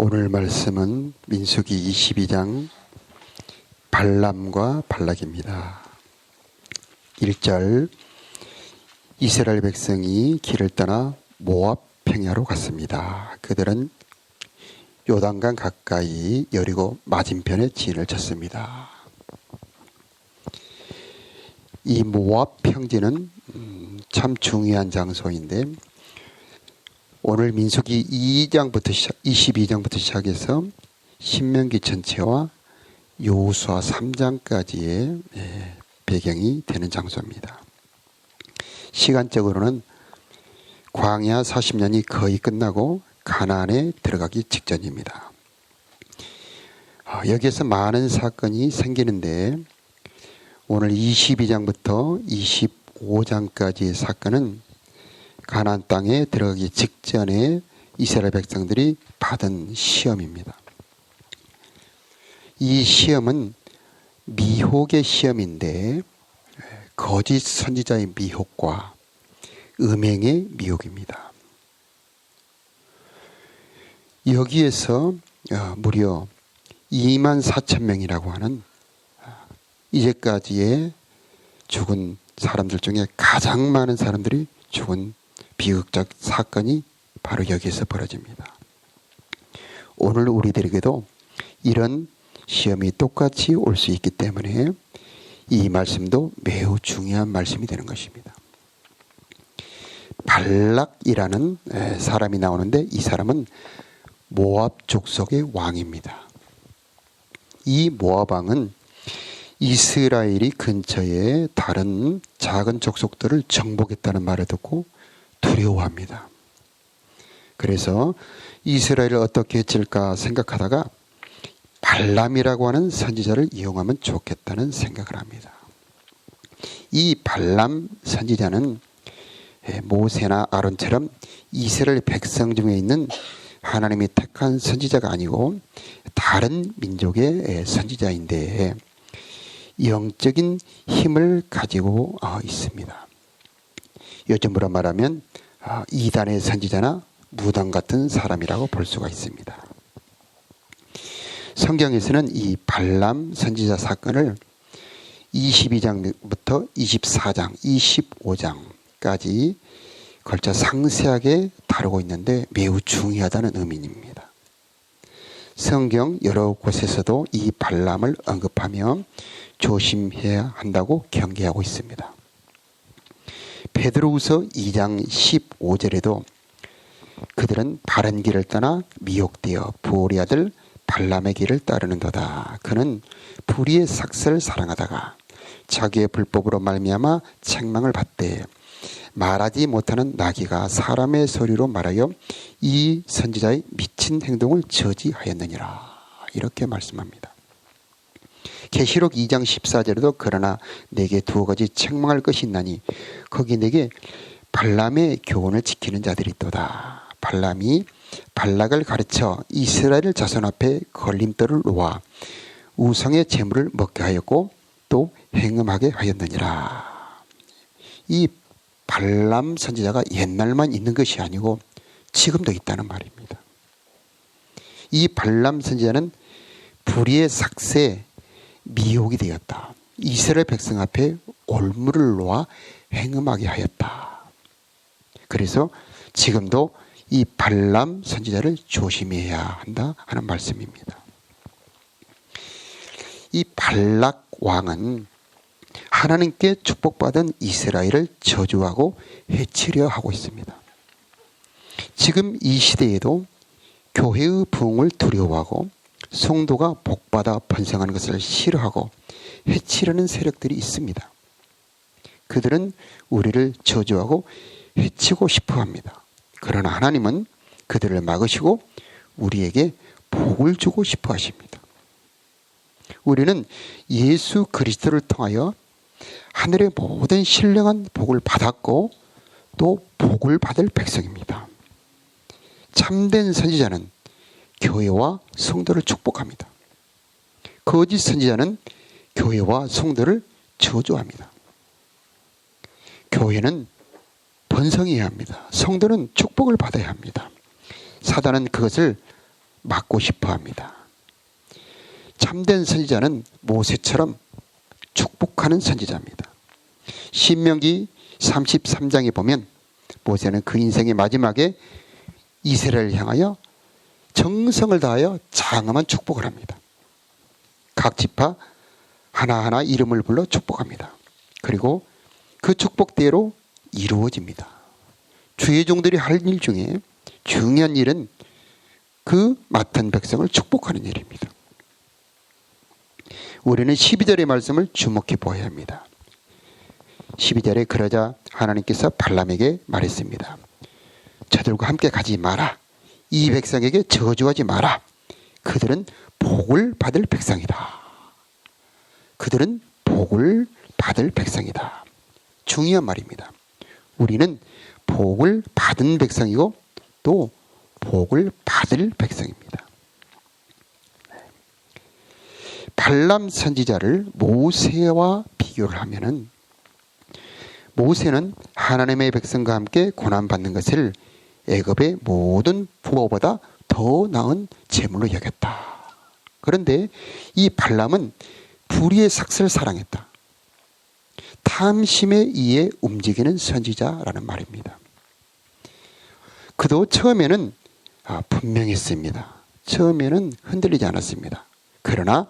오늘 말씀은 민수기 22장 발람과 발락입니다. 1절 이스라엘 백성이 길을 떠나 모압 평야로 갔습니다. 그들은 요단강 가까이 여리고 맞은편에 진을 쳤습니다. 이 모압 평지는 참 중요한 장소인데 오늘 민수기 22장부터 시작해서 신명기 전체와 여호수아 3장까지의 배경이 되는 장소입니다. 시간적으로는 광야 40년이 거의 끝나고 가나안에 들어가기 직전입니다. 여기에서 많은 사건이 생기는데 오늘 22장부터 25장까지의 사건은 가나안 땅에 들어가기 직전에 이스라엘 백성들이 받은 시험입니다. 이 시험은 미혹의 시험인데 거짓 선지자의 미혹과 음행의 미혹입니다. 여기에서 무려 24,000명이라고 하는 이제까지의 죽은 사람들 중에 가장 많은 사람들이 죽은 비극적 사건이 바로 여기에서 벌어집니다. 오늘 우리들에게도 이런 시험이 똑같이 올 수 있기 때문에 이 말씀도 매우 중요한 말씀이 되는 것입니다. 발락이라는 사람이 나오는데 이 사람은 모압 족속의 왕입니다. 이 모압 왕은 이스라엘이 근처에 다른 작은 족속들을 정복했다는 말을 듣고 두려워합니다. 그래서 이스라엘을 어떻게 해칠까 생각하다가 발람이라고 하는 선지자를 이용하면 좋겠다는 생각을 합니다. 이 발람 선지자는 모세나 아론처럼 이스라엘 백성 중에 있는 하나님이 택한 선지자가 아니고 다른 민족의 선지자인데 영적인 힘을 가지고 있습니다. 요즘으로 말하면 이단의 선지자나 무당 같은 사람이라고 볼 수가 있습니다. 성경에서는 이 발람 선지자 사건을 22장부터 24장, 25장까지 걸쳐 상세하게 다루고 있는데 매우 중요하다는 의미입니다. 성경 여러 곳에서도 이 발람을 언급하며 조심해야 한다고 경계하고 있습니다. 베드로후서 2장 15절에도 그들은 바른 길을 떠나 미혹되어 부올의 아들 발람의 길을 따르는도다. 그는 불의의 삭슬을 사랑하다가 자기의 불법으로 말미암아 책망을 받되 말하지 못하는 나귀가 사람의 소리로 말하여 이 선지자의 미친 행동을 저지하였느니라. 이렇게 말씀합니다. 계시록 2장 14절에도 그러나 내게 두 가지 책망할 것이 있나니 거기 내게 발람의 교훈을 지키는 자들이 있도다. 발람이 발락을 가르쳐 이스라엘 자손 앞에 걸림돌을 놓아 우상의 재물을 먹게 하였고 또 행음하게 하였느니라. 이 발람 선지자가 옛날만 있는 것이 아니고 지금도 있다는 말입니다. 이 발람 선지자는 불의의 삭새 미혹이 되었다. 이스라엘 백성 앞에 올무를 놓아 행음하게 하였다. 그래서 지금도 이 발람 선지자를 조심해야 한다 하는 말씀입니다. 이 발락 왕은 하나님께 축복받은 이스라엘을 저주하고 해치려 하고 있습니다. 지금 이 시대에도 교회의 부흥을 두려워하고 성도가 복받아 번성하는 것을 싫어하고 해치려는 세력들이 있습니다. 그들은 우리를 저주하고 해치고 싶어 합니다. 그러나 하나님은 그들을 막으시고 우리에게 복을 주고 싶어 하십니다. 우리는 예수 그리스도를 통하여 하늘의 모든 신령한 복을 받았고 또 복을 받을 백성입니다. 참된 선지자는 교회와 성도를 축복합니다. 거짓 선지자는 교회와 성도를 저주합니다. 교회는 번성해야 합니다. 성도는 축복을 받아야 합니다. 사단은 그것을 막고 싶어 합니다. 참된 선지자는 모세처럼 축복하는 선지자입니다. 신명기 33장에 보면 모세는 그 인생의 마지막에 이스라엘을 향하여 정성을 다하여 장엄한 축복을 합니다. 각 지파 하나하나 이름을 불러 축복합니다. 그리고 그 축복대로 이루어집니다. 주의 종들이 할 일 중에 중요한 일은 그 맡은 백성을 축복하는 일입니다. 우리는 12절의 말씀을 주목해 보아야 합니다. 12절에 그러자 하나님께서 발람에게 말했습니다. 저들과 함께 가지 마라. 이 백성에게 저주하지 마라. 그들은 복을 받을 백성이다. 그들은 복을 받을 백성이다. 중요한 말입니다. 우리는 복을 받은 백성이고 또 복을 받을 백성입니다. 발람 선지자를 모세와 비교를 하면은 모세는 하나님의 백성과 함께 고난받는 것을 애굽의 모든 부모보다 더 나은 제물로 여겼다. 그런데 이 발람은 불의의 삭슬을 사랑했다. 탐심에 의해 움직이는 선지자라는 말입니다. 그도 처음에는 분명했습니다. 처음에는 흔들리지 않았습니다. 그러나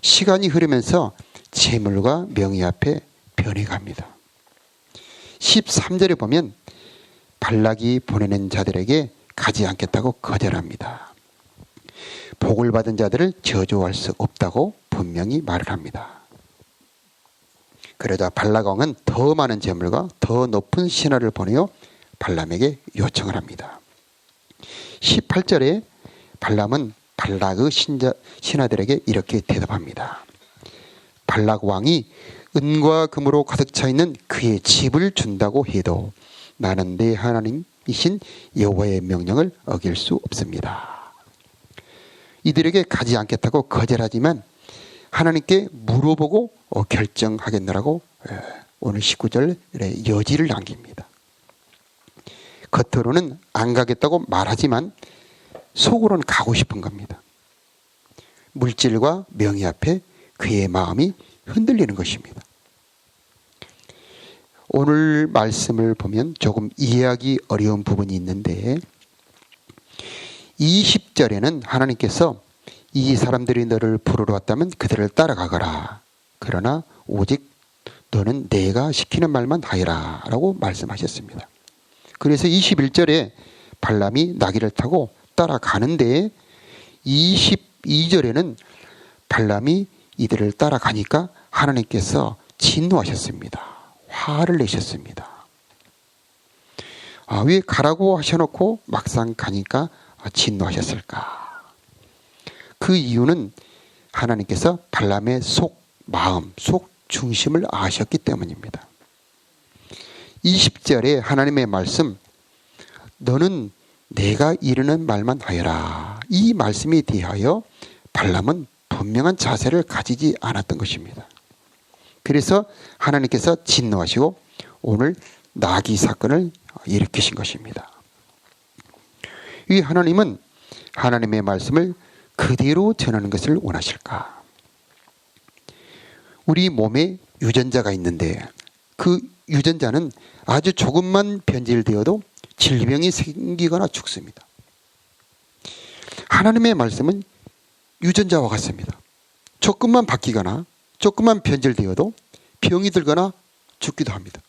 시간이 흐르면서 재물과 명예 앞에 변해갑니다. 13절에 보면 발락이 보내는 자들에게 가지 않겠다고 거절합니다. 복을 받은 자들을 저주할 수 없다고 분명히 말을 합니다. 그러자 발락 왕은 더 많은 재물과 더 높은 신하를 보내어 발람에게 요청을 합니다. 18절에 발람은 발락의 신하들에게 이렇게 대답합니다. 발락 왕이 은과 금으로 가득 차 있는 그의 집을 준다고 해도 나는 내 하나님이신 여호와의 명령을 어길 수 없습니다. 이들에게 가지 않겠다고 거절하지만 하나님께 물어보고 결정하겠노라고 오늘 19절에 여지를 남깁니다. 겉으로는 안 가겠다고 말하지만 속으로는 가고 싶은 겁니다. 물질과 명예 앞에 그의 마음이 흔들리는 것입니다. 오늘 말씀을 보면 조금 이해하기 어려운 부분이 있는데 20절에는 하나님께서 이 사람들이 너를 부르러 왔다면 그들을 따라가거라. 그러나 오직 너는 내가 시키는 말만 하여라 라고 말씀하셨습니다. 그래서 21절에 발람이 나귀를 타고 따라가는데 22절에는 발람이 이들을 따라가니까 하나님께서 진노하셨습니다. 화를 내셨습니다. 왜 가라고 하셔놓고 막상 가니까 진노하셨을까? 그 이유는 하나님께서 발람의 속 마음, 속 중심을 아셨기 때문입니다. 20절에 하나님의 말씀, 너는 내가 이르는 말만 하여라. 이 말씀에 대하여 발람은 분명한 자세를 가지지 않았던 것입니다. 그래서 하나님께서 진노하시고 오늘 나귀 사건을 일으키신 것입니다. 이 하나님은 하나님의 말씀을 그대로 전하는 것을 원하실까? 우리 몸에 유전자가 있는데 그 유전자는 아주 조금만 변질되어도 질병이 생기거나 죽습니다. 하나님의 말씀은 유전자와 같습니다. 조금만 바뀌거나 조금만 변질되어도 병이 들거나 죽기도 합니다.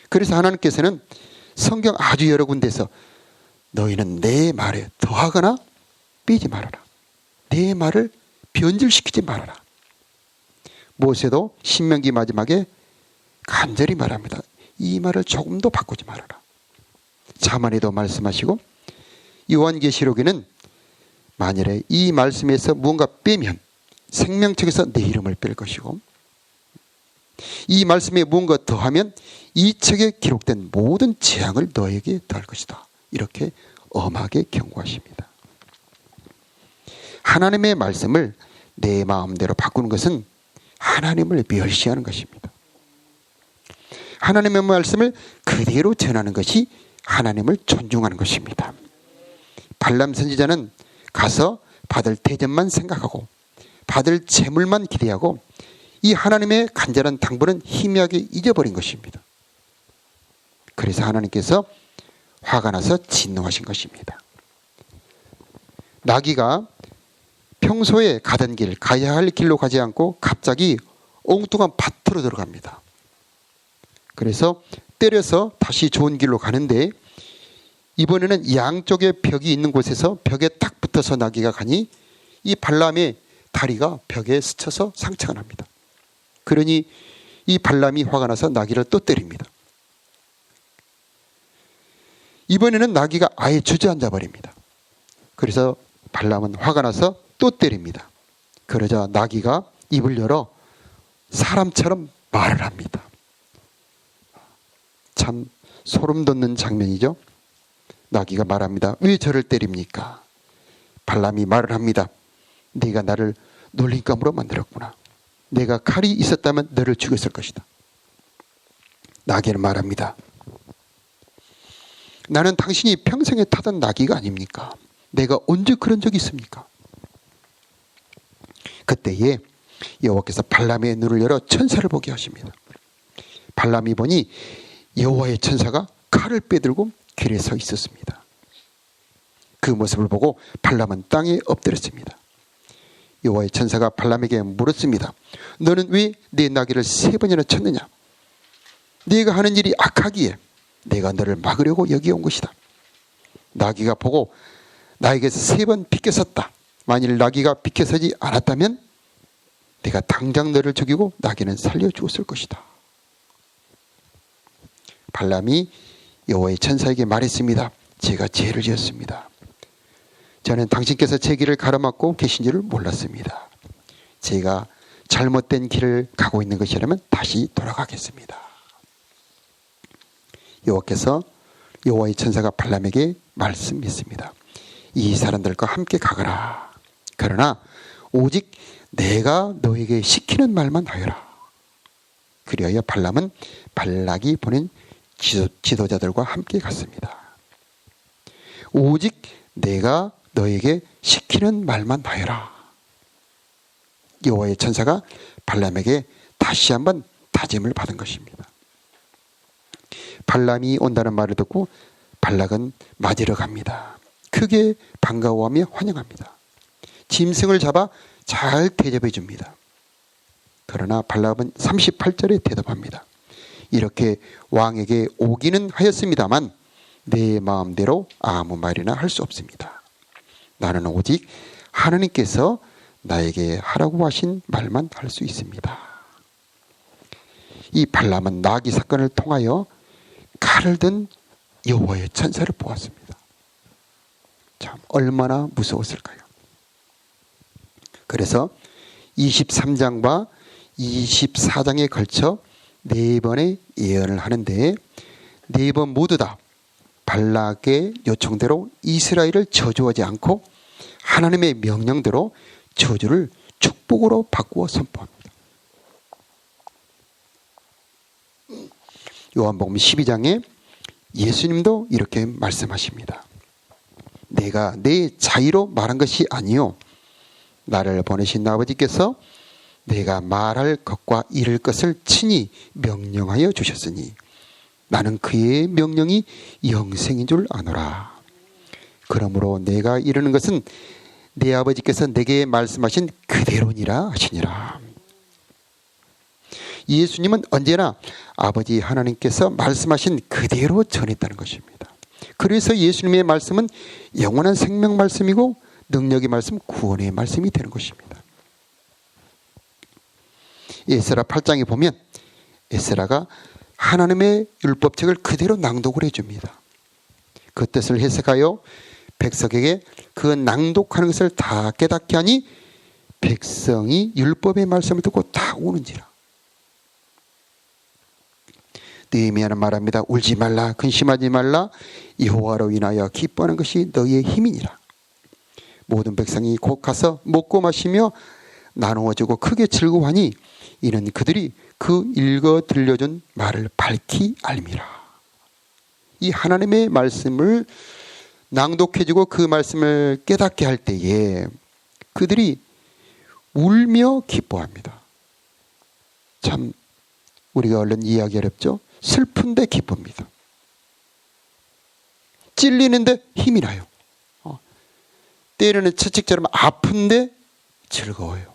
그래서 하나님께서는 성경 아주 여러 군데서 너희는 내 말에 더하거나 빼지 말아라. 내 말을 변질시키지 말아라. 모세도 신명기 마지막에 간절히 말합니다. 이 말을 조금도 바꾸지 말아라. 자만에도 말씀하시고 요한계시록에는 만일에 이 말씀에서 무언가 빼면 생명책에서 내 이름을 뺄 것이고 이 말씀에 무언가 더하면 이 책에 기록된 모든 재앙을 너에게 더할 것이다. 이렇게 엄하게 경고하십니다. 하나님의 말씀을 내 마음대로 바꾸는 것은 하나님을 멸시하는 것입니다. 하나님의 말씀을 그대로 전하는 것이 하나님을 존중하는 것입니다. 발람 선지자는 가서 받을 대접만 생각하고 받을 재물만 기대하고 이 하나님의 간절한 당부는 희미하게 잊어버린 것입니다. 그래서 하나님께서 화가 나서 진노하신 것입니다. 나귀가 평소에 가던 길, 가야 할 길로 가지 않고 갑자기 엉뚱한 밭으로 들어갑니다. 그래서 때려서 다시 좋은 길로 가는데 이번에는 양쪽에 벽이 있는 곳에서 벽에 딱 붙어서 나귀가 가니 이 발람의 다리가 벽에 스쳐서 상처가 납니다. 그러니 이 발람이 화가 나서 나귀를 또 때립니다. 이번에는 나귀가 아예 주저앉아 버립니다. 그래서 발람은 화가 나서 또 때립니다. 그러자 나귀가 입을 열어 사람처럼 말을 합니다. 참 소름 돋는 장면이죠. 나귀가 말합니다. 왜 저를 때립니까? 발람이 말을 합니다. 네가 나를 놀림감으로 만들었구나. 내가 칼이 있었다면 너를 죽였을 것이다. 나귀는 말합니다. 나는 당신이 평생에 타던 나귀가 아닙니까? 내가 언제 그런 적이 있습니까? 그때에 여호와께서 발람의 눈을 열어 천사를 보게 하십니다. 발람이 보니 여호와의 천사가 칼을 빼들고 길에 서 있었습니다. 그 모습을 보고 발람은 땅에 엎드렸습니다. 여호와의 천사가 발람에게 물었습니다. 너는 왜 내 나귀를 3번이나 쳤느냐? 네가 하는 일이 악하기에 내가 너를 막으려고 여기 온 것이다. 나귀가 보고 나에게서 3번 비켜섰다. 만일 나귀가 비켜서지 않았다면 내가 당장 너를 죽이고 나귀는 살려주었을 것이다. 발람이 여호와의 천사에게 말했습니다. 제가 죄를 지었습니다. 저는 당신께서 제 길을 가로막고 계신 줄을 몰랐습니다. 제가 잘못된 길을 가고 있는 것이라면 다시 돌아가겠습니다. 여호와께서 여호와의 천사가 발람에게 말씀했습니다. 이 사람들과 함께 가거라. 그러나 오직 내가 너에게 시키는 말만 하여라. 그리하여 발람은 발락이 보낸 지도자들과 함께 갔습니다. 오직 내가 너에게 시키는 말만 하여라. 여호와의 천사가 발람에게 다시 한번 다짐을 받은 것입니다. 발람이 온다는 말을 듣고 발락은 맞으러 갑니다. 크게 반가워하며 환영합니다. 짐승을 잡아 잘 대접해 줍니다. 그러나 발람은 38절에 대답합니다. 이렇게 왕에게 오기는 하였습니다만 내 마음대로 아무 말이나 할 수 없습니다. 나는 오직 하나님께서 나에게 하라고 하신 말만 할 수 있습니다. 이 발람은 나귀 사건을 통하여 칼을 든 여호와의 천사를 보았습니다. 참 얼마나 무서웠을까요? 그래서 23장과 24장에 걸쳐 4번의 예언을 하는데 4번 모두 다 발락의 요청대로 이스라엘을 저주하지 않고 하나님의 명령대로 저주를 축복으로 바꾸어 선포합니다. 요한복음 12장에 예수님도 이렇게 말씀하십니다. 내가 내 자의로 말한 것이 아니요 나를 보내신 아버지께서 내가 말할 것과 이를 것을 친히 명령하여 주셨으니 나는 그의 명령이 영생인 줄 아노라. 그러므로 내가 이르는 것은 내 아버지께서 내게 말씀하신 그대로니라 하시니라. 예수님은 언제나 아버지 하나님께서 말씀하신 그대로 전했다는 것입니다. 그래서 예수님의 말씀은 영원한 생명 말씀이고 능력의 말씀, 구원의 말씀이 되는 것입니다. 에스라 8장에 보면 에스라가 하나님의 율법책을 그대로 낭독을 해줍니다. 그 뜻을 해석하여 백성에게 그 낭독하는 것을 다 깨닫게 하니 백성이 율법의 말씀을 듣고 다 우는지라. 느헤미야는 말합니다. 울지 말라, 근심하지 말라. 여호와로 인하여 기뻐하는 것이 너희의 힘이니라. 모든 백성이 곧 가서 먹고 마시며 나누어주고 크게 즐거워하니 이는 그들이 그 읽어 들려준 말을 밝히 알미라. 이 하나님의 말씀을 낭독해주고 그 말씀을 깨닫게 할 때에 그들이 울며 기뻐합니다. 참 우리가 얼른 이해하기 어렵죠? 슬픈데 기쁩니다. 찔리는데 힘이 나요. 때로는 채찍처럼 아픈데 즐거워요.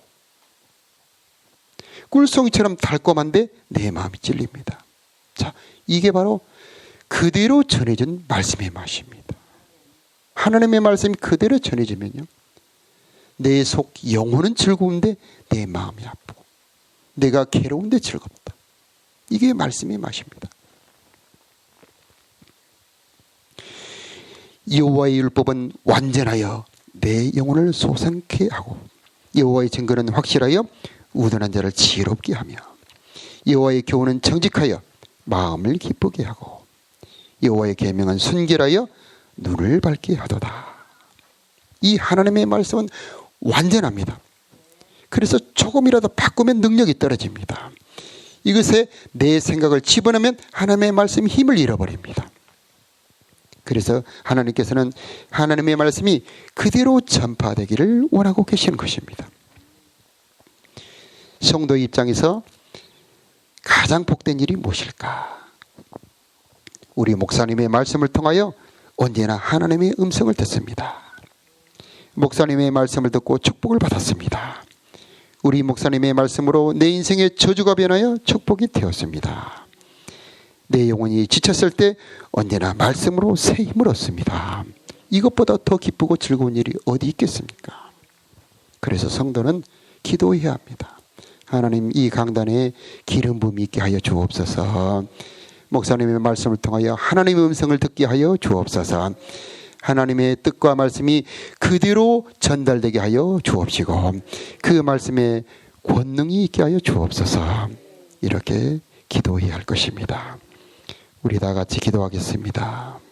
꿀송이처럼 달콤한데 내 마음이 찔립니다. 자, 이게 바로 그대로 전해진 말씀의 맛입니다. 하나님의 말씀이 그대로 전해지면요, 내 속 영혼은 즐거운데 내 마음이 아프고 내가 괴로운데 즐겁다. 이게 말씀의 맛입니다. 여호와의 율법은 완전하여 내 영혼을 소생케 하고 여호와의 증거는 확실하여 우둔한 자를 지혜롭게 하며 여호와의 교훈은 정직하여 마음을 기쁘게 하고 여호와의 계명은 순결하여 눈을 밝게 하도다. 이 하나님의 말씀은 완전합니다. 그래서 조금이라도 바꾸면 능력이 떨어집니다. 이것에 내 생각을 집어넣으면 하나님의 말씀이 힘을 잃어버립니다. 그래서 하나님께서는 하나님의 말씀이 그대로 전파되기를 원하고 계시는 것입니다. 성도 입장에서 가장 복된 일이 무엇일까? 우리 목사님의 말씀을 통하여 언제나 하나님의 음성을 듣습니다. 목사님의 말씀을 듣고 축복을 받았습니다. 우리 목사님의 말씀으로 내 인생의 저주가 변하여 축복이 되었습니다. 내 영혼이 지쳤을 때 언제나 말씀으로 새 힘을 얻습니다. 이것보다 더 기쁘고 즐거운 일이 어디 있겠습니까? 그래서 성도는 기도해야 합니다. 하나님, 이 강단에 기름 부음이 있게 하여 주옵소서. 목사님의 말씀을 통하여 하나님의 음성을 듣게 하여 주옵소서. 하나님의 뜻과 말씀이 그대로 전달되게 하여 주옵시고 그 말씀에 권능이 있게 하여 주옵소서. 이렇게 기도해야 할 것입니다. 우리 다 같이 기도하겠습니다.